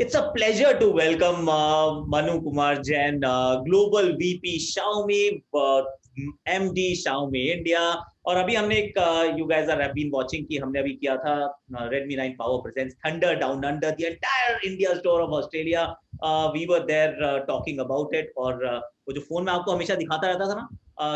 It's a pleasure to welcome Manu Kumar Jain, Global VP Xiaomi, MD Xiaomi India. और अभी हमने एक you guys have been watching कि हमने अभी किया था Redmi 9 Power presents Thunder Down Under, the entire India store of Australia. We were there talking about it. और वो जो फोन में आपको हमेशा दिखाता रहता था ना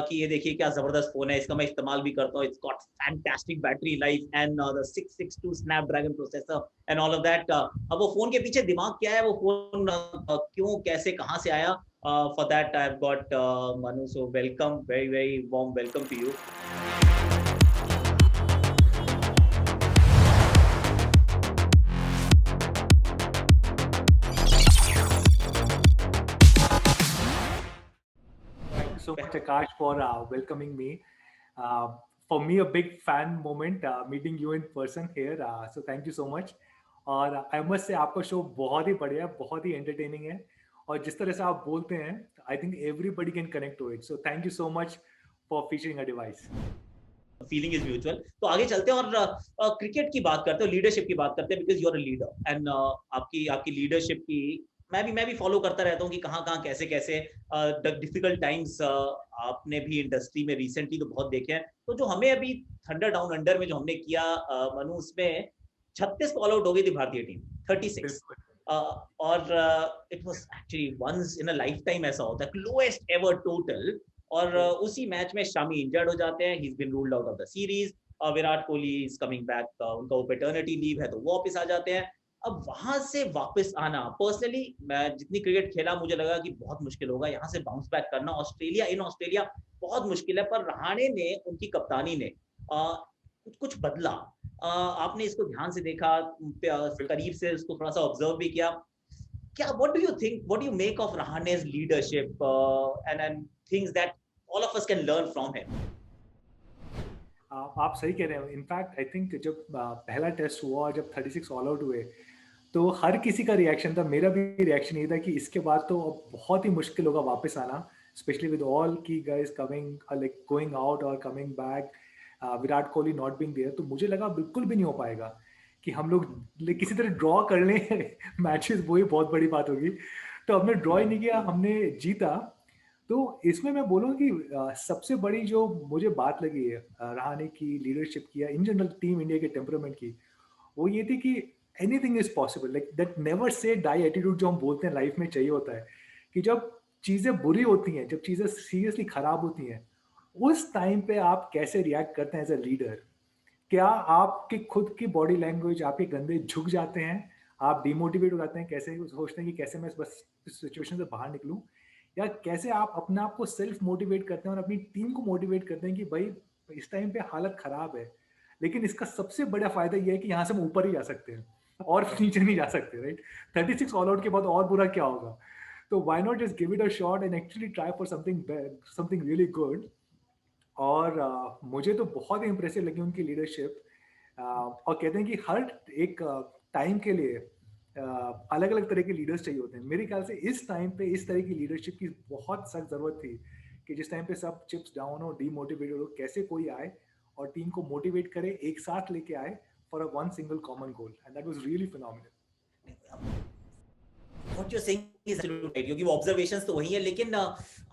कि ये देखिए क्या जबरदस्त फोन है, इसका मैं इस्तेमाल भी करता हूँ. It's got fantastic battery life and the 662 Snapdragon processor and all of that. अब वो फोन के पीछे दिमाग क्या है, वो फोन क्यों, कैसे, कहाँ से आया? For that I've got Manu. So welcome, very very warm welcome to you. So much, Akash, for welcoming me. For me, a big fan moment meeting you in person here. So thank you so much. और I must say आपका show बहुत ही बढ़िया, बहुत ही entertaining है और जिस तरह से आप बोलते हैं I think everybody can connect to it. So thank you so much for featuring a device. Feeling is mutual. तो आगे चलते हैं और क्रिकेट की बात करते हैं, लीडरशिप की बात करते हैं, because you are a leader and आपकी आपकी लीडरशिप की मैं भी फॉलो करता रहता हूँ कि कहाँ कैसे कैसे डिफिकल्ट टाइम्स आपने भी इंडस्ट्री में रिसेंटली तो बहुत देखे हैं. तो जो हमें अभी थंडर डाउन अंडर में जो हमने किया मनु, उसमें 36 ऑल आउट हो गई थी भारतीय टीम, 36. और it was actually once in a lifetime ऐसा होता है, लोएस्ट एवर टोटल. और उसी मैच में शामी इंजर्ड हो जाते हैं, he is been ruled out of the series. Virat Kohli is coming back, उनका वो पैटर्निटी लीव है तो वो वापस आ जाते हैं. अब वहां से वापस आना, पर्सनली मैं जितनी क्रिकेट खेला मुझे लगा कि बहुत मुश्किल होगा यहाँ से बाउंस बैक करना. ऑस्ट्रेलिया बहुत मुश्किल है, पर रहाणे ने, उनकी कप्तानी ने कुछ कुछ बदला. आपने इसको ध्यान से देखा, करीब से इसको थोड़ा सा ऑब्जर्व भी किया. क्या, what do you think, what do you make of Rahane's leadership and things that all of us can learn from him? आप सही कह रहे हैं. इनफैक्ट आई थिंक जब पहला टेस्ट हुआ, जब 36 ऑल आउट हुए, तो हर किसी का रिएक्शन था, मेरा भी रिएक्शन ये था कि इसके बाद तो अब बहुत ही मुश्किल होगा वापस आना, स्पेशली विद ऑल की guys coming, like going out और coming back, Virat Kohli not being there. तो मुझे लगा बिल्कुल भी नहीं हो पाएगा कि हम लोग किसी तरह ड्रॉ कर लें मैचेस, वही बहुत बड़ी बात होगी. तो हमने ड्रॉ ही नहीं किया, हमने जीता. तो इसमें मैं बोलूँ कि सबसे बड़ी जो मुझे बात लगी है रहाणे की लीडरशिप की या इन जनरल टीम इंडिया के टेम्परामेंट की, वो ये थी कि anything is possible. Like that never say die attitude जो हम बोलते हैं लाइफ में चाहिए होता है, कि जब चीज़ें बुरी होती हैं, जब चीज़ें सीरियसली खराब होती हैं, उस टाइम पे आप कैसे रिएक्ट करते हैं एज अ लीडर. क्या आपकी खुद की बॉडी लैंग्वेज, आपके कंधे झुक जाते हैं, आप डिमोटिवेट हो जाते हैं, कैसे सोचते हैं कि कैसे मैं बस इस सिचुएशन से बाहर निकलूं, या कैसे आप अपने आप को सेल्फ मोटिवेट करते हैं और अपनी टीम को मोटिवेट करते हैं कि भाई इस टाइम पे हालत खराब है, लेकिन इसका सबसे बड़ा फायदा यह है कि यहाँ से हम ऊपर ही जा सकते हैं और नीचे नहीं जा सकते, राइट. 36 ऑल आउट के बाद और बुरा क्या होगा. तो why not just give it a shot and actually try for something really good. और मुझे तो बहुत ही इंप्रेसिव लगी उनकी लीडरशिप. और कहते हैं कि हर एक टाइम के लिए अलग अलग तरह के लीडर्स चाहिए होते हैं. मेरे ख्याल से इस टाइम पे इस तरह की लीडरशिप की बहुत सख्त जरूरत थी, कि जिस टाइम पे सब चिप्स डाउन हो, डीमोटिवेटेड हो, कैसे कोई आए और टीम को मोटिवेट करे, एक साथ लेके आए for a one single common goal, and that was really phenomenal. What you're saying is absolutely right, क्योंकि वो ऑब्जर्वेशंस तो वही है, लेकिन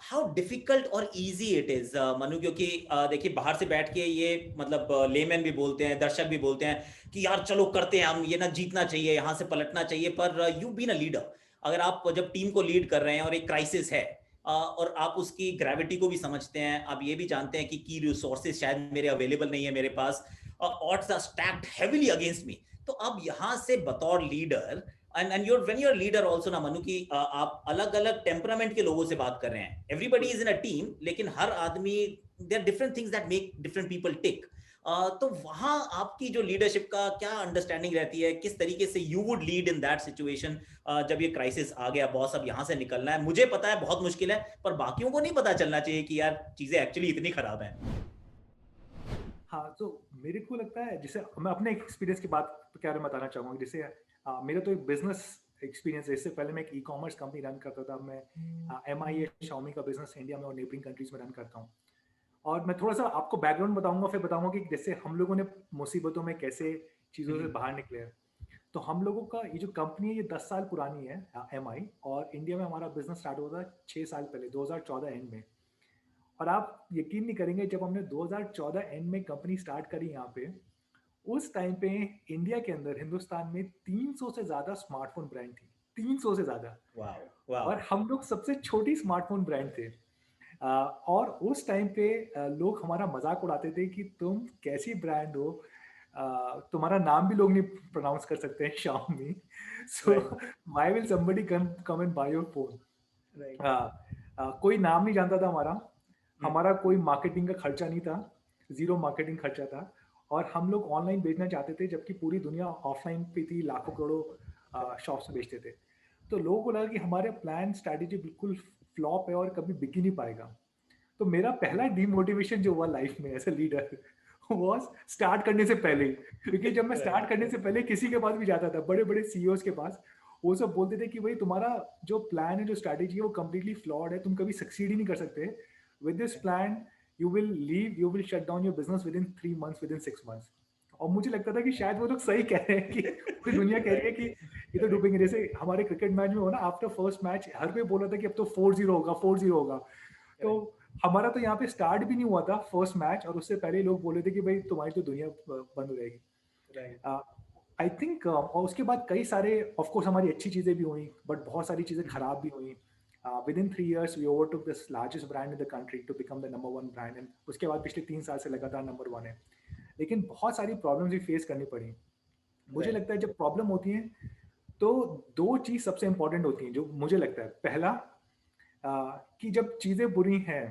हाउ डिफिकल्ट और इजी इट इज मनु. क्योंकि देखिए बाहर से बैठ के ये मतलब लेमैन भी बोलते हैं, दर्शक भी बोलते हैं कि यार चलो करते हैं हम, ये ना जीतना चाहिए, यहाँ से पलटना चाहिए. पर यू बीन अ लीडर, अगर आप जब टीम को लीड कर रहे हैं और एक क्राइसिस है और आप उसकी ग्रेविटी को भी समझते हैं, आप ये भी जानते हैं कि की रिसोर्सेज शायद मेरे अवेलेबल नहीं है मेरे पास, odds are stacked heavily against me. तो अब यहाँ से बतौर leader and you're when you're a leader also ना मनु, कि आप अलग अलग टेम्परामेंट के लोगों से बात कर रहे हैं. Everybody is in a team, लेकिन हर आदमी, there are different things that make different people tick. तो वहां आपकी जो लीडरशिप का क्या अंडरस्टैंडिंग रहती है, किस तरीके से you would lead in that situation जब ये क्राइसिस आ गया, बॉस अब यहाँ से निकलना है, मुझे पता है बहुत मुश्किल है, पर बाकियों को नहीं पता चलना चाहिए कि यार चीजें एक्चुअली इतनी खराब है. हाँ, तो मेरे को लगता है, जैसे मैं अपने एक्सपीरियंस की बात के बारे में बताना चाहूँगा. जैसे मेरा तो एक बिजनेस एक्सपीरियंस है. इससे पहले मैं एक ई-कॉमर्स कंपनी रन करता था. मैं MIA Xiaomi का बिजनेस इंडिया में और नेबरिंग कंट्रीज में रन करता हूँ. और मैं थोड़ा सा आपको बैकग्राउंड बताऊंगा, फिर बताऊंगा कि जैसे हम लोगों ने मुसीबतों में कैसे चीज़ों से बाहर निकले हैं. तो हम लोगों का ये जो कंपनी है ये 10 साल पुरानी है, MI, और इंडिया में हमारा बिजनेस स्टार्ट हुआ था 6 साल पहले 2014 एंड में। और आप यकीन नहीं करेंगे, जब हमने 2014 एंड में कंपनी स्टार्ट करी यहाँ पे, उस टाइम पे इंडिया के अंदर, हिंदुस्तान में 300 से ज्यादा स्मार्टफोन ब्रांड थी, 300 से ज्यादा। Wow wow. और हम लोग सबसे छोटी स्मार्टफोन ब्रांड थे। और उस टाइम पे लोग हमारा मजाक उड़ाते थे कि तुम कैसी ब्रांड हो, तुम्हारा नाम भी लोग नहीं प्रोनाउंस कर सकते हैं, Xiaomi, so right why will somebody come and buy your phone? Right. कोई नाम नहीं जानता था हमारा, हमारा कोई मार्केटिंग का खर्चा नहीं था, जीरो मार्केटिंग खर्चा था। और हम लोग ऑनलाइन बेचना चाहते थे, जबकि पूरी दुनिया ऑफलाइन पे थी, लाखों करोड़ों शॉप्स में बेचते थे। तो लोगों को लगा कि हमारे प्लान स्ट्रैटेजी बिल्कुल फ्लॉप है और कभी बिक ही नहीं पाएगा। तो मेरा पहला डीमोटिवेशन जो हुआ लाइफ में as a leader was start करने से पहले ही। क्योंकि जब मैं स्टार्ट करने से पहले किसी के पास भी जाता था, बड़े बड़े सीईओज के पास, वो सब बोलते थे कि भाई तुम्हारा जो प्लान है, जो स्ट्रैटेजी है, वो कंप्लीटली फ्लॉड है, तुम कभी सक्सीड ही नहीं कर सकते with this plan. You will shut down your business with in 3 months, with in 6 months. और मुझे लगता था कि शायद वो लोग सही कह रहे हैं, कि पूरी दुनिया कह रही है कि ये तो डूबेंगे। जैसे हमारे क्रिकेट मैच में हो ना, आफ्टर फर्स्ट मैच हर कोई बोल रहा था कि अब तो 4-0 होगा, 4-0 होगा। तो हमारा तो यहाँ पे स्टार्ट भी नहीं हुआ था फर्स्ट मैच, और उससे पहले लोग बोले थे कि भाई तुम्हारी तो दुनिया बंद हो जाएगी। आई थिंक और उसके बाद कई सारे, ऑफ कोर्स हमारी अच्छी चीजें भी हुई, बट बहुत सारी चीजें खराब भी हुई। Within 3 years we overtook this largest brand in the country to become the number 1 brand, and उसके बाद पिछले 3 साल से लगातार नंबर 1 है। लेकिन बहुत सारी प्रॉब्लम्स भी फेस करनी पड़ी। मुझे लगता है जब प्रॉब्लम होती है तो दो चीज सबसे इंपॉर्टेंट होती हैं, जो मुझे लगता है। पहला, कि जब चीजें बुरी हैं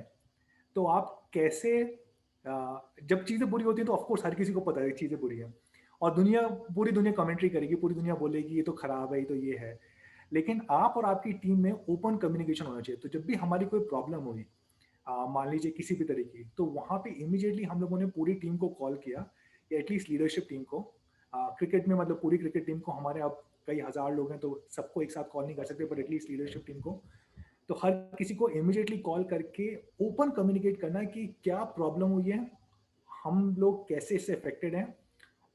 तो आप कैसे, जब चीजें बुरी होती हैं तो ऑफकोर्स हर किसी को पता है चीजें बुरी हैं, और पूरी दुनिया कमेंट्री करेगी, पूरी दुनिया बोलेगी ये तो खराब है, ये तो ये है। लेकिन आप और आपकी टीम में ओपन कम्युनिकेशन होना चाहिए। तो जब भी हमारी कोई प्रॉब्लम हुई, मान लीजिए किसी भी तरह की, तो वहां पे इमीडिएटली हम लोगों ने पूरी टीम को कॉल किया, या एटलीस्ट लीडरशिप टीम को। क्रिकेट में मतलब पूरी क्रिकेट टीम को, हमारे अब कई हजार लोग हैं तो सबको एक साथ कॉल नहीं कर सकते, पर एटलीस्ट लीडरशिप टीम को। तो हर किसी को इमीडिएटली कॉल करके ओपन कम्युनिकेट करना है कि क्या प्रॉब्लम हुई है, हम लोग कैसे इससे अफेक्टेड हैं,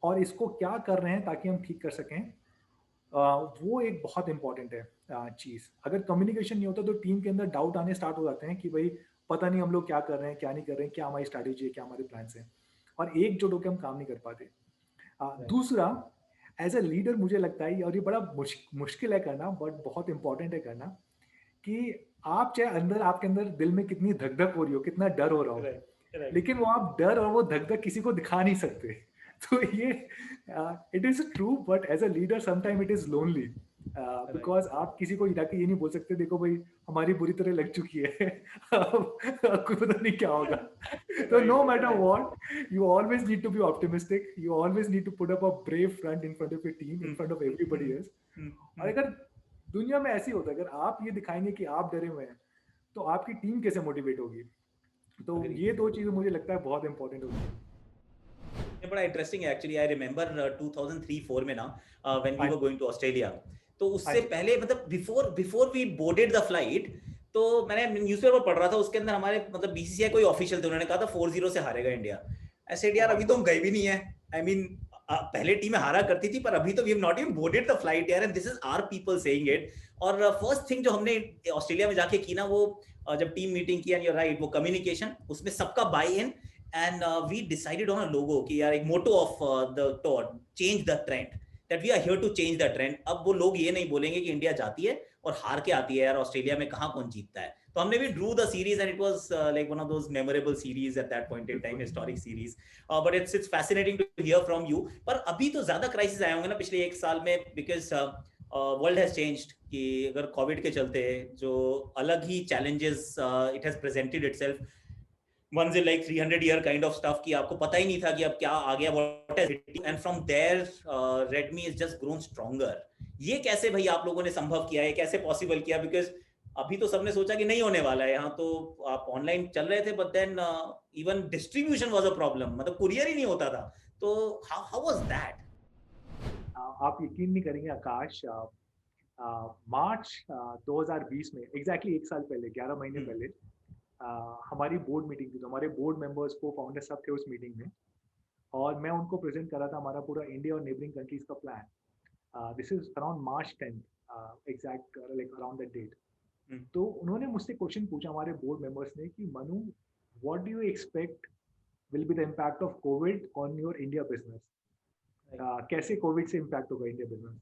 और इसको क्या कर रहे हैं ताकि हम ठीक कर सकें। वो एक बहुत इंपॉर्टेंट है चीज़। अगर कम्युनिकेशन नहीं होता तो टीम के अंदर डाउट आने स्टार्ट हो जाते हैं कि भाई पता नहीं हम लोग क्या कर रहे हैं, क्या नहीं कर रहे हैं, क्या हमारी स्ट्रैटेजी है, क्या हमारे प्लान्स हैं, और एकजुट होकर हम काम नहीं कर पाते। दूसरा, एज अ लीडर मुझे लगता है, और ये बड़ा मुश्किल है करना, बट बहुत इंपॉर्टेंट है करना, कि आप चाहे अंदर, आपके अंदर दिल में कितनी धक धक हो रही हो, कितना डर हो रहा हो, लेकिन वो आप डर और वो धक धक किसी को दिखा नहीं सकते। तो ये it is true, but as a leader sometime it is lonely, because आप किसी को जाके ये नहीं बोल सकते देखो भाई हमारी बुरी तरह लग चुकी है, आपको पता नहीं क्या होगा। तो no matter what, you always need to be optimistic, you always need to put up a brave front in front of your team, in front of everybody else। और अगर दुनिया में ऐसे ही होता है, अगर आप ये दिखाएंगे कि आप डरे हुए हैं, तो आपकी टीम कैसे मोटिवेट होगी। तो ये दो चीजें मुझे लगता है बहुत इंपॉर्टेंट होती है। ये बड़ा इंटरेस्टिंग है एक्चुअली। आई रिमेंबर 2003-4 में ना, when we were going to Australia, तो उससे पहले मतलब before we boarded the flight, तो मैंने न्यूज़पेपर पढ़ रहा था, उसके अंदर हमारे मतलब बीसीसीआई कोई ऑफिशियल थे, उन्होंने कहा था 4-0 से हारेगा इंडिया। आई सेड यार अभी तो हम गए भी नहीं है, आई मीन पहले टीमें हारा करती थी, पर अभी तो we have not even boarded the flight यार, and this is our people saying it. और फर्स्ट थिंग जो हमने ऑस्ट्रेलिया में जाके की ना, वो जब टीम मीटिंग की, एंड यू आर राइट, वो कम्युनिकेशन, उसमें सबका buy in, and we decided on a logo कि यार एक motto of the tour, change the trend, that we are here to change the trend। अब वो लोग ये नहीं बोलेंगे कि इंडिया जाती है और हार के आती है, यार ऑस्ट्रेलिया में कहाँ कौन जीतता है। तो हमने भी drew the series and it was like one of those memorable series at that point in time, historic series। but it's fascinating to hear from you। पर अभी तो ज्यादा क्राइसिस आए होंगे ना पिछले एक साल में, because वर्ल्ड हैज चेंज्ड, कि अगर कोविड के चलते जो अलग ही challenges it has presented itself, one's like 300 year kind of stuff कि आपको पता ही नहीं था कि अब क्या आ गया, what has hit, and from there Redmi has just grown stronger। ये कैसे भाई आप लोगों ने संभव किया है, कैसे पॉसिबल किया? बिकॉज अभी तो सबने सोचा कि नहीं होने वाला है, यहाँ तो आप ऑनलाइन चल रहे थे, but then even distribution was a problem, मतलब कुरियर ही नहीं होता था। तो हाउ वाज दैट? आप यकीन नहीं करेंगे आकाश, मार्च 2020 में, एग्जैक्टली एक साल पहले, 11 महीने पहले, हमारी बोर्ड मीटिंग थी। तो हमारे बोर्ड मेंबर्स को फाउंडर सब थे उस मीटिंग में, और मैं उनको प्रेजेंट कर रहा था हमारा पूरा इंडिया और नेबरिंग कंट्रीज का प्लान। This is around March 10th, exact like around that date. Hmm, तो उन्होंने मुझसे क्वेश्चन पूछा हमारे बोर्ड मेंबर्स ने कि Manu, what do you expect will be the impact of Covid on your India business? right, कैसे कोविड से इम्पैक्ट होगा इंडिया बिजनेस?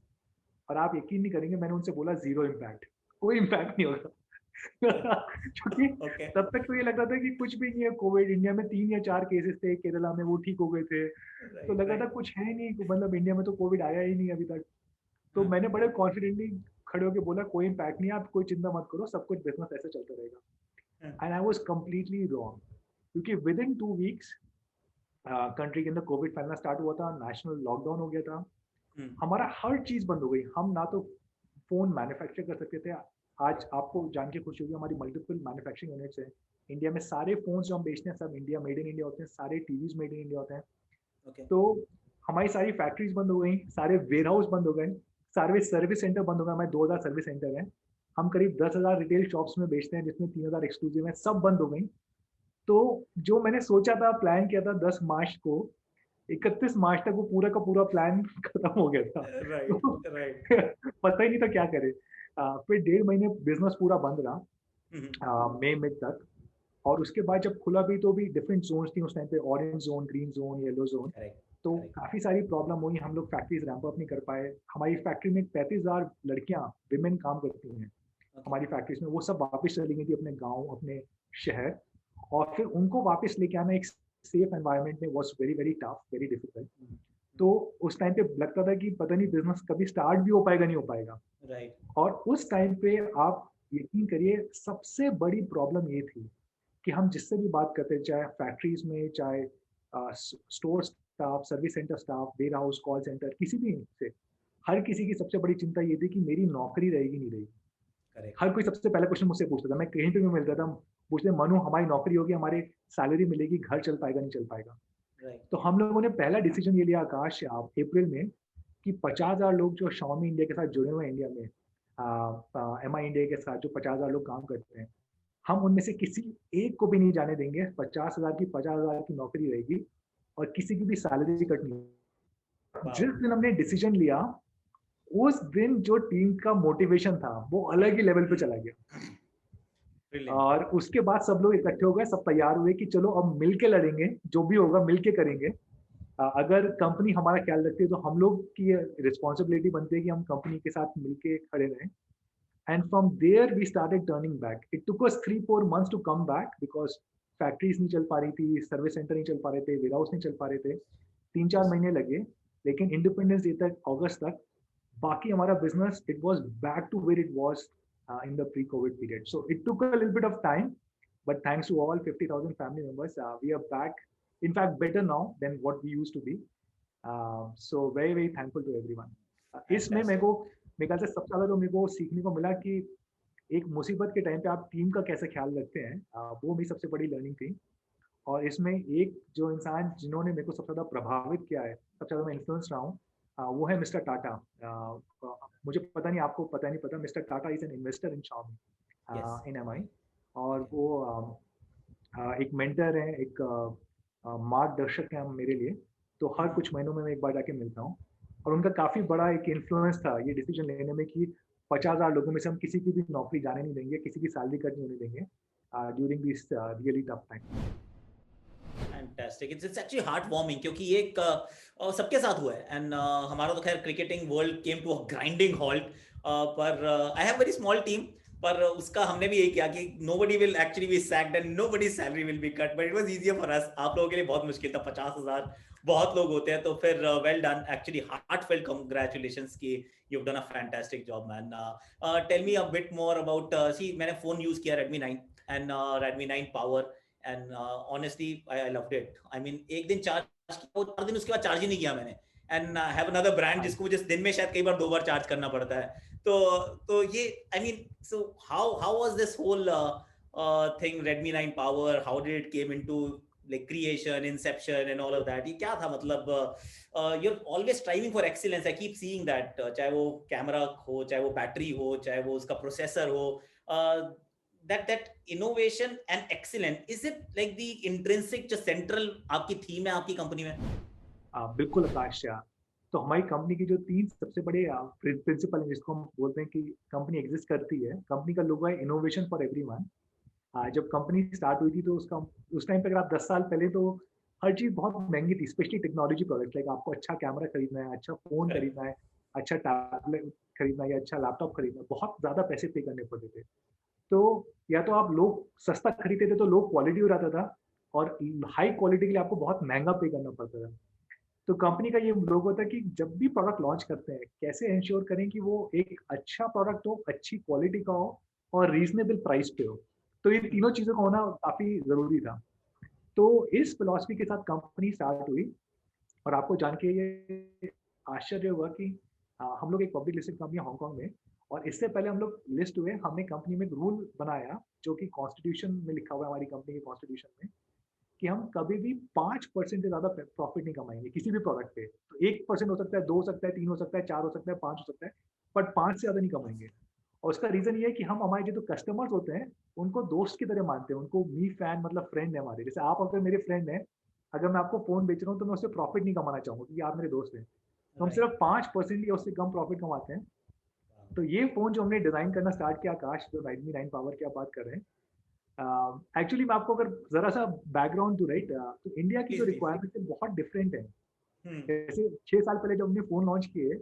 और आप यकीन नहीं करेंगे, मैंने उनसे बोला जीरो इम्पैक्ट, कोई इम्पैक्ट नहीं होगा। क्योंकि okay, तब तक तो ये लग रहा था कि कुछ भी नहीं है, कोविड इंडिया में 3 या 4 केसेस थे केरला में, वो ठीक हो गए थे। तो right, लग रहा था right, कुछ है ही नहीं, मतलब इंडिया में तो कोविड आया ही नहीं अभी तक। तो हाँ, मैंने बड़े कॉन्फिडेंटली खड़े होकर बोला कोई इम्पैक्ट नहीं है, आप कोई चिंता मत करो, सब कुछ बिजनेस ऐसे चलता रहेगा। हाँ, and I was completely wrong, क्योंकि विद इन 2 वीक्स कंट्री के अंदर कोविड फैलना स्टार्ट हुआ था, नेशनल लॉकडाउन हो गया था, हम्म, हमारा हर चीज बंद हो गई। हम ना तो फोन मैन्युफैक्चर कर सकते थे। आज आपको जान के खुशी होगी, हमारी मल्टीपल मैन्युफैक्चरिंग यूनिट्स हैं इंडिया में। सारे फोन जो हम बेचते हैं सब इंडिया, मेड इन इंडिया होते हैं, सारे टीवीज मेड इन इंडिया होते हैं। okay, तो हमारी सारी फैक्ट्रीज बंद हो गई, सारे वेयर हाउस बंद हो गए, सारे सर्विस सेंटर बंद हो गए। हमारे 2000 सर्विस सेंटर हैं, हम करीब 10,000 रिटेल शॉप्स में बेचते हैं, जिसमें 3000 एक्सक्लूसिव हैं, सब बंद हो गई। तो जो मैंने सोचा था, प्लान किया था 10 मार्च को, 31 मार्च तक वो पूरा का पूरा प्लान खत्म हो गया था। right, तो right, पता ही नहीं था क्या करे। फिर 1.5 महीने बिजनेस पूरा बंद हम्म, रहा, मई मिड तक। और उसके बाद जब खुला भी तो भी डिफरेंट जोन्स थी उस टाइम पे, orange zone, green zone, yellow zone. correct, तो correct, काफी सारी प्रॉब्लम हुई, हम लोग फैक्ट्रीज रैंप अप नहीं कर पाए। हमारी फैक्ट्री में 35,000 लड़कियां, विमेन काम करती हैं okay, हमारी फैक्ट्रीज में, वो सब वापस चली गई थी अपने गाँव, अपने शहर। और फिर उनको वापस लेके आना एक सेफ एनवायरनमेंट में was very very tough, very difficult. Hmm, तो उस टाइम पे लगता था कि पता नहीं बिजनेस कभी स्टार्ट भी हो पाएगा नहीं हो पाएगा। right, और उस टाइम पे आप यकीन करिए, सबसे बड़ी प्रॉब्लम ये थी कि हम जिससे भी बात करते, चाहे फैक्ट्रीज में, चाहे store staff, service centre staff, warehouse, call centre, किसी भी से, हर किसी की सबसे बड़ी चिंता ये थी कि मेरी नौकरी रहेगी नहीं रहेगी। correct, हर कोई सबसे पहला क्वेश्चन मुझसे पूछता था, मैं कहीं पे भी मिलता था, पूछते मनु हमारी नौकरी होगी, हमारी सैलरी मिलेगी, घर चल पाएगा नहीं चल पाएगा। right, तो हम लोगों ने पहला डिसीजन ये लिया आकाश, आप अप्रैल में, कि 50,000 लोग जो Xiaomi इंडिया के साथ जुड़े हुए हैं इंडिया में, MI इंडिया के साथ जो 50,000 लोग काम करते हैं, हम उनमें से किसी एक को भी नहीं जाने देंगे। 50,000 की नौकरी रहेगी और किसी की भी सैलरी कट नहीं। wow, जिस दिन हमने डिसीजन लिया, उस दिन जो टीम का मोटिवेशन था वो अलग ही लेवल पे चला गया। brilliant, और उसके बाद सब लोग इकट्ठे हो गए, सब तैयार हुए कि चलो अब मिलके लड़ेंगे, जो भी होगा मिलके करेंगे। अगर कंपनी हमारा ख्याल रखती है तो हम लोग की रिस्पॉन्सिबिलिटी बनती है कि हम कंपनी के साथ मिलके खड़े रहें। And from there we started turning back. It took us 3-4 months to come back, because factories नहीं चल पा रही थी, सर्विस सेंटर नहीं चल पा रहे थे, वेयर हाउस नहीं चल पा रहे थे। 3-4 महीने लगे, लेकिन इंडिपेंडेंस डे तक, अगस्त तक, बाकी हमारा business, it was back to where it was in the pre-COVID period. So it took a little bit of time, but thanks to all 50,000 family members, we are back. In fact, better now than what we used to be. So very very thankful to everyone. इसमें मेरे fantastic, को, मेरे ख्याल से सबसे ज़्यादा जो मेरे को सीखने को मिला कि एक मुसीबत के टाइम पे आप टीम का कैसे ख्याल रखते हैं, वो मेरी सबसे बड़ी लर्निंग थी। और इसमें एक जो इंसान जिन्होंने मेरे को सबसे ज़्यादा प्रभावित किया है, सबसे ज़्यादा मैं इन्फ्लुएंस रहा हूँ, वो है मिस्टर टाटा। मुझे पता नहीं आपको पता नहीं पता, mister Tata is an investor in yes, Xiaomi, in MI। और okay, वो एक मेंटर है, एक मार्गदर्शक है मेरे लिए। तो हर mhm, कुछ महीनों में मैं एक बार जाके मिलता हूँ। और उनका काफ़ी बड़ा एक इन्फ्लुएंस था ये डिसीजन लेने में कि 50,000 लोगों में से हम किसी की भी नौकरी जाने नहीं देंगे, किसी की सैलरी कट नहीं होने देंगे during this really tough time. Fantastic, it's actually heart warming, क्योंकि ये एक सबके साथ हुआ है। एंड हमारा तो खैर cricketing world came to a grinding halt, पर I have very small team, पर उसका हमने भी यही किया कि nobody will actually be sacked and nobody salary will be cut, but it was easier for us. आप लोगों के लिए बहुत मुश्किल था, 50,000 बहुत लोग होते हैं। तो फिर well done, actually heartfelt congratulations की you have done a fantastic job man. Tell me a bit more about, see मैंने फोन यूज किया Redmi 9 and Redmi 9 power, and honestly I loved it. I mean एक दिन charge किया, वो 4 दिन उसके बाद चार्ज ही नहीं किया मैंने। एंड हैव अनदर ब्रांड जिसको मुझे दिन में शायद कई बार 2 बार चार्ज करना पड़ता है। तो ये I mean, so how was this whole thing Redmi 9 power, how did it came into like creation, inception and all of that? ये क्या था मतलब? you're always striving for excellence, I keep seeing that, चाहे वो camera हो, चाहे वो battery हो, चाहे वो उसका प्रोसेसर हो, uh, that innovation and excellence, is it like the intrinsic जो central आपकी थीम है आपकी कंपनी में? बिल्कुल आकाश। तो हमारी कंपनी की जो 3 सबसे बड़े प्रिंसिपल हैं, जिसको हम बोलते हैं कि कंपनी एग्जिस्ट करती है, कंपनी का लोगो है इनोवेशन फॉर एवरीवन। जब कंपनी स्टार्ट हुई थी तो उसका उस टाइम पे अगर आप 10 साल पहले, तो हर चीज़ बहुत महँगी थी, स्पेशली टेक्नोलॉजी प्रोडक्ट्स। लाइक आपको अच्छा कैमरा खरीदना है, अच्छा फ़ोन खरीदना है, अच्छा टैबलेट खरीदना है या अच्छा लैपटॉप खरीदना है, बहुत ज़्यादा पैसे पे करने पड़ते थे। तो या तो आप लोग सस्ता खरीदते थे तो लो क्वालिटी हो जाता था, और हाई क्वालिटी के लिए आपको बहुत महँगा पे करना पड़ता था। तो कंपनी का ये लोगो था कि जब भी प्रोडक्ट लॉन्च करते हैं, कैसे एंश्योर करें कि वो एक अच्छा प्रोडक्ट हो, अच्छी क्वालिटी का हो और रीज़नेबल प्राइस पे हो। तो ये तीनों चीज़ों का होना काफ़ी ज़रूरी था। तो इस फिलॉसफी के साथ कंपनी स्टार्ट हुई, और आपको जान के ये आश्चर्य हुआ कि हम लोग एक पब्लिक लिस्टेड कंपनी है हांगकांग में, और इससे पहले हम लोग लिस्ट हुए, हमने कंपनी में एक रूल बनाया जो कि कॉन्स्टिट्यूशन में लिखा हुआ है, हमारी कंपनी के कॉन्स्टिट्यूशन में, कि हम कभी भी 5% से ज़्यादा प्रॉफिट नहीं कमाएंगे किसी भी प्रोडक्ट पे। तो 1% हो सकता है, 2 हो सकता है, 3 हो सकता है, 4 हो सकता है, 5 हो सकता है, बट 5 से ज़्यादा नहीं कमाएंगे। और उसका रीज़न ये है कि हम हमारे जो कस्टमर्स होते हैं, उनको दोस्त की तरह मानते हैं, उनको मी फैन मतलब फ्रेंड है हमारे। जैसे आप अगर मेरे फ्रेंड हैं, अगर मैं आपको फ़ोन बेच रहा हूँ, तो मैं उससे प्रॉफिट नहीं कमाना चाहूँगा क्योंकि आप मेरे दोस्त हैं। तो हम राइट। सिर्फ 5% या उससे कम प्रॉफिट कमाते हैं। तो ये फ़ोन जो हमने डिज़ाइन करना स्टार्ट किया, आकाश, जो रेडमी 9 पावर की आप बात कर रहे हैं, एक्चुअली मैं आपको अगर ज़रा-सा बैकग्राउंड दूँ, राइट, तो इंडिया की जो प्लीज प्लीज। रिक्वायरमेंट है बहुत डिफरेंट है। हम्म। जैसे 6 साल पहले जब हमने फ़ोन लॉन्च किए,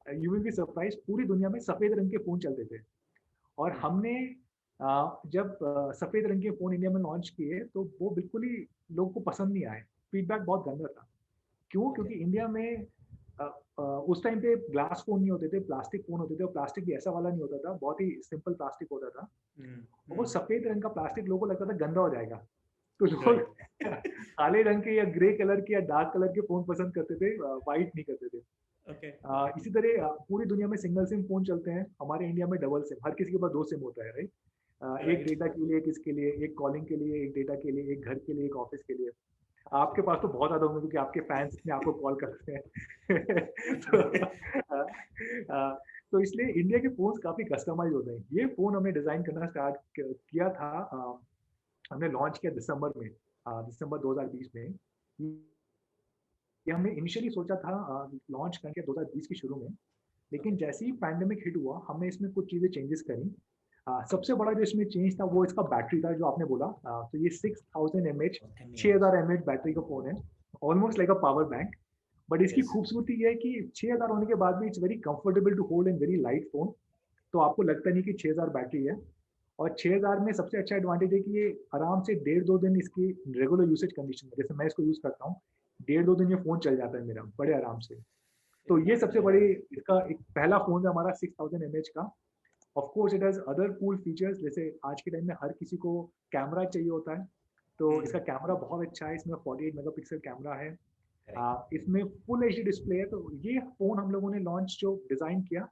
यू विल बी सरप्राइज़्ड, पूरी दुनिया में सफ़ेद रंग के फ़ोन चलते थे। और हमने जब सफ़ेद रंग के फ़ोन इंडिया में लॉन्च किए, तो वो बिल्कुल ही लोगों को पसंद नहीं आए। फीडबैक बहुत गंदा था। क्यों? ओके। क्योंकि इंडिया में उस टाइम पे ग्लास फ़ोन नहीं होते थे, प्लास्टिक फ़ोन होते थे, और प्लास्टिक भी ऐसा वाला नहीं होता था, बहुत ही सिंपल प्लास्टिक होता था। और वो हम्म। सफ़ेद रंग का प्लास्टिक लोगों को लगता था गंदा हो जाएगा। तो लोग राइट। काले रंग के या ग्रे कलर के या डार्क कलर के फ़ोन पसंद करते थे, व्हाइट नहीं करते थे। ओके। इसी तरह पूरी दुनिया में सिंगल सिम फ़ोन चलते हैं, हमारे इंडिया में डबल सिम, हर किसी के पास 2 सिम होता है, राइट? एक राइट। डेटा के लिए, एक इसके लिए, एक कॉलिंग के लिए, एक डेटा के लिए, एक घर के लिए, एक ऑफ़िस के लिए। आपके पास तो बहुत ज़्यादा होंगे क्योंकि आपके फैन्स इतने आपको कॉल करते हैं। तो तो इसलिए इंडिया के फ़ोन्स काफ़ी कस्टमाइज़ होते हैं। ये फ़ोन हमने डिज़ाइन करना स्टार्ट क किया था, हमने लॉन्च किया दिसंबर में, दिसंबर 2020 में। ये हमने इनिशियली सोचा था लॉन्च करके 2020 के शुरू में, लेकिन ओके। जैसे ही पैंडेमिक हिट हुआ, हमने इसमें कुछ चीज़ें चेंजेस करी। सबसे बड़ा जो इसमें चेंज था वो इसका बैटरी था, जो आपने बोला। तो ये 6000 एमएच, 6000 एमएच बैटरी का फ़ोन है, almost like a power bank. But इसकी यस। खूबसूरती ये है कि 6000 होने के बाद भी it's very comfortable to hold and very light phone. तो आपको लगता नहीं कि 6000 बैटरी है। और 6000 में सबसे अच्छा एडवांटेज है कि ये आराम से डेढ़ 2 दिन इसकी रेगुलर यूसेज कंडीशन में, जैसे मैं इसको यूज़ करता हूँ, डेढ़ 2 दिन ये फ़ोन चल जाता है मेरा बड़े आराम से। तो ये सबसे बड़ी, इसका एक पहला फ़ोन है हमारा 6000 एमएच का। Of course it has other cool features, जैसे आज के टाइम में हर किसी को कैमरा चाहिए होता है। तो इसका कैमरा बहुत अच्छा है, इसमें 48 मेगापिक्सल कैमरा है। करेक्ट। इसमें फुल एचडी डिस्प्ले है। तो ये फ़ोन हम लोगों ने लॉन्च जो डिज़ाइन किया,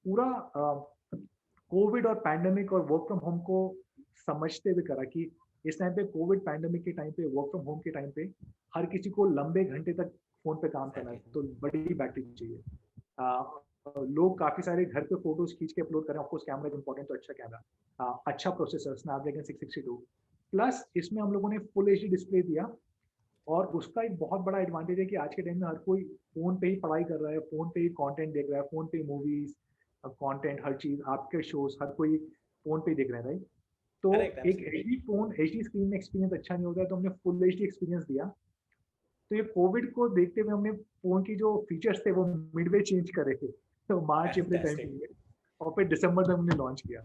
पूरा कोविड और पैंडेमिक और वर्क फ्रॉम होम को समझते हुए करा कि इस टाइम पे, कोविड पैंडेमिक के टाइम पे, वर्क फ्रॉम होम के टाइम पे, हर किसी को लंबे घंटे तक फ़ोन पे काम करना है, एग्जैक्टली। तो बड़ी बैटरी चाहिए। लोग काफ़ी सारे घर पे फ़ोटोज़ खींच के अपलोड कर रहे हैं, of course camera is important, तो अच्छा कैमरा। अच्छा प्रोसेसर स्नैपड्रैगन 662, प्लस इसमें हम लोगों ने फुल एचडी डिस्प्ले दिया। और उसका एक बहुत बड़ा एडवांटेज है कि आज के टाइम में हर कोई फ़ोन पे ही पढ़ाई कर रहा है, फ़ोन पे ही कंटेंट देख रहा है, फ़ोन पे ही मूवीज़, कंटेंट, हर चीज़, आपके शोज़, हर कोई फ़ोन पे ही देख रहा है, राइट? तो करेक्ट। एक एचडी फ़ोन, एचडी स्क्रीन में एक्सपीरियंस अच्छा नहीं होता है, तो हमने फुल एचडी एक्सपीरियंस दिया। तो ये कोविड को देखते हुए हमने फ़ोन की जो फीचर्स थे वो मिडवे चेंज करे थे। तो March April time fantastic. Period, और फिर दिसंबर में हमने लॉन्च किया।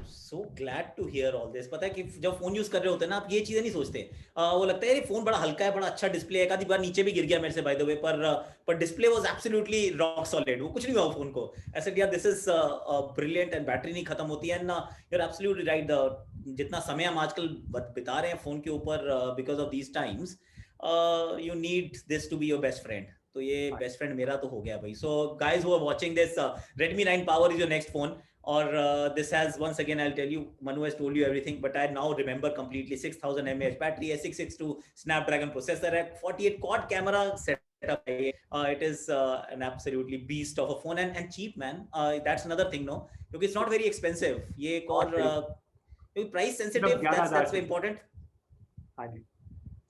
So glad to hear all this. पता है कि जब फोन यूज कर रहे होते हैं ना, आप ये चीजें नहीं सोचते। वो लगता है ये फोन बड़ा हल्का है, बड़ा अच्छा डिस्प्ले है, एक आधी बार नीचे भी गिर गया मेरे से बाय द वे, पर display was absolutely rock solid, वो कुछ नहीं हुआ फोन को। ऐसे किया, this is brilliant, and battery नहीं खत्म होती है। And you are absolutely right, जितना समय हम आजकल बिता रहे हैं फोन के ऊपर because of these times, you need this to be your best friend. तो ये हाँ, बेस्ट फ्रेंड मेरा तो हो गया भाई। So guys who are watching this, Redmi 9 Power is your next phone. Or this has, once again I'll tell you, Manu has told you everything, but I now remember completely. 6000 mAh battery है, 662 Snapdragon processor है, 48 quad camera setup है। It is an absolutely beast of a phone, and cheap, man. That's another thing, no, क्योंकि it's not very expensive। ये एक not और very, price सिर्फ sensitive, that's 11,000 very से। important। हाँ जी।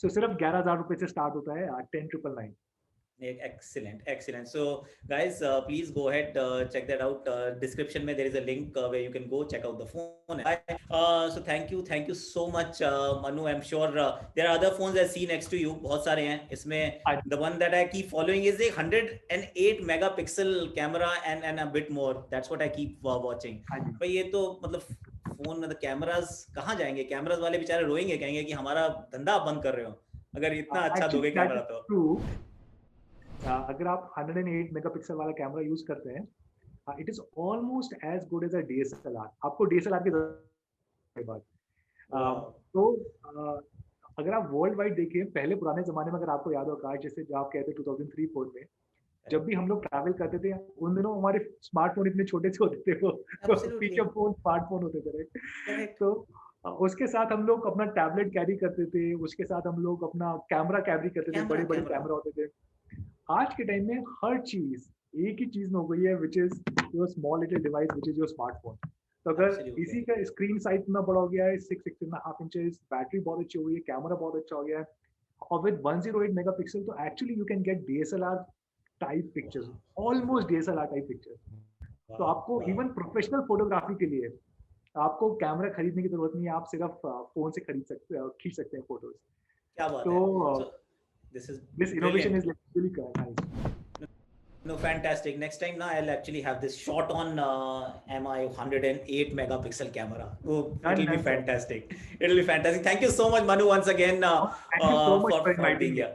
सिर्फ 11,000 रुपए से स्टार्ट होता है, 10,999। Excellent. So guys, please go ahead, check that out. Description mein there is a link where you can go check out the phone. So thank you so much, Manu. I'm sure there are other phones I see next to you. बहुत सारे हैं इसमें. The one that I keep following is a 108 megapixel camera and a bit more. That's what I keep watching. भाई ये तो मतलब phone में तो कैमरास कहाँ जाएंगे? कैमरास वाले बेचारे रोएंगे, कहेंगे कि हमारा धंधा आप बंद कर रहे हो अगर इतना अच्छा दोगे कैमरा तो. अगर आप 108 मेगापिक्सल वाला कैमरा यूज करते हैं, it is almost as good as a DSLR. आपको डीएसएलआर की जरूरत तो अगर आप वर्ल्ड वाइड देखिए, पहले पुराने जमाने में अगर आपको याद होगा, जैसे जब आप कहते 2003-4 में जब भी हम लोग ट्रैवल करते थे, उन दिनों हमारे स्मार्टफोन इतने छोटे से होते थे, वो फीचर फोन स्मार्टफोन होते थे. तो उसके साथ हम लोग अपना टैबलेट कैरी करते थे, उसके साथ हम लोग अपना कैमरा कैरी करते थे, बड़े बड़े कैमरा होते थे. आज के टाइम में हर चीज एक ही चीज में हो गई है, which is your small little device, which is your smartphone. तो अगर इसी का स्क्रीन साइज इतना बड़ा हो गया है, 6.5 इंचेस, बैटरी बहुत अच्छी हो गई है, कैमरा बहुत अच्छा हो गया है, और विद 108 मेगापिक्सल, तो actually you can get DSLR type pictures, almost DSLR type pictures. तो आपको इवन प्रोफेशनल फोटोग्राफी के लिए आपको कैमरा खरीदने की जरूरत नहीं है, आप सिर्फ फोन से खींच सकते हैं फोटोज. क्या बात तो है. this innovation is like really nice. No, fantastic. Next time now I'll actually have this shot on MI 108 megapixel camera. Oh, it'll be fantastic. It'll be fantastic. Thank you so much, Manu, once again Thank you so much for being here.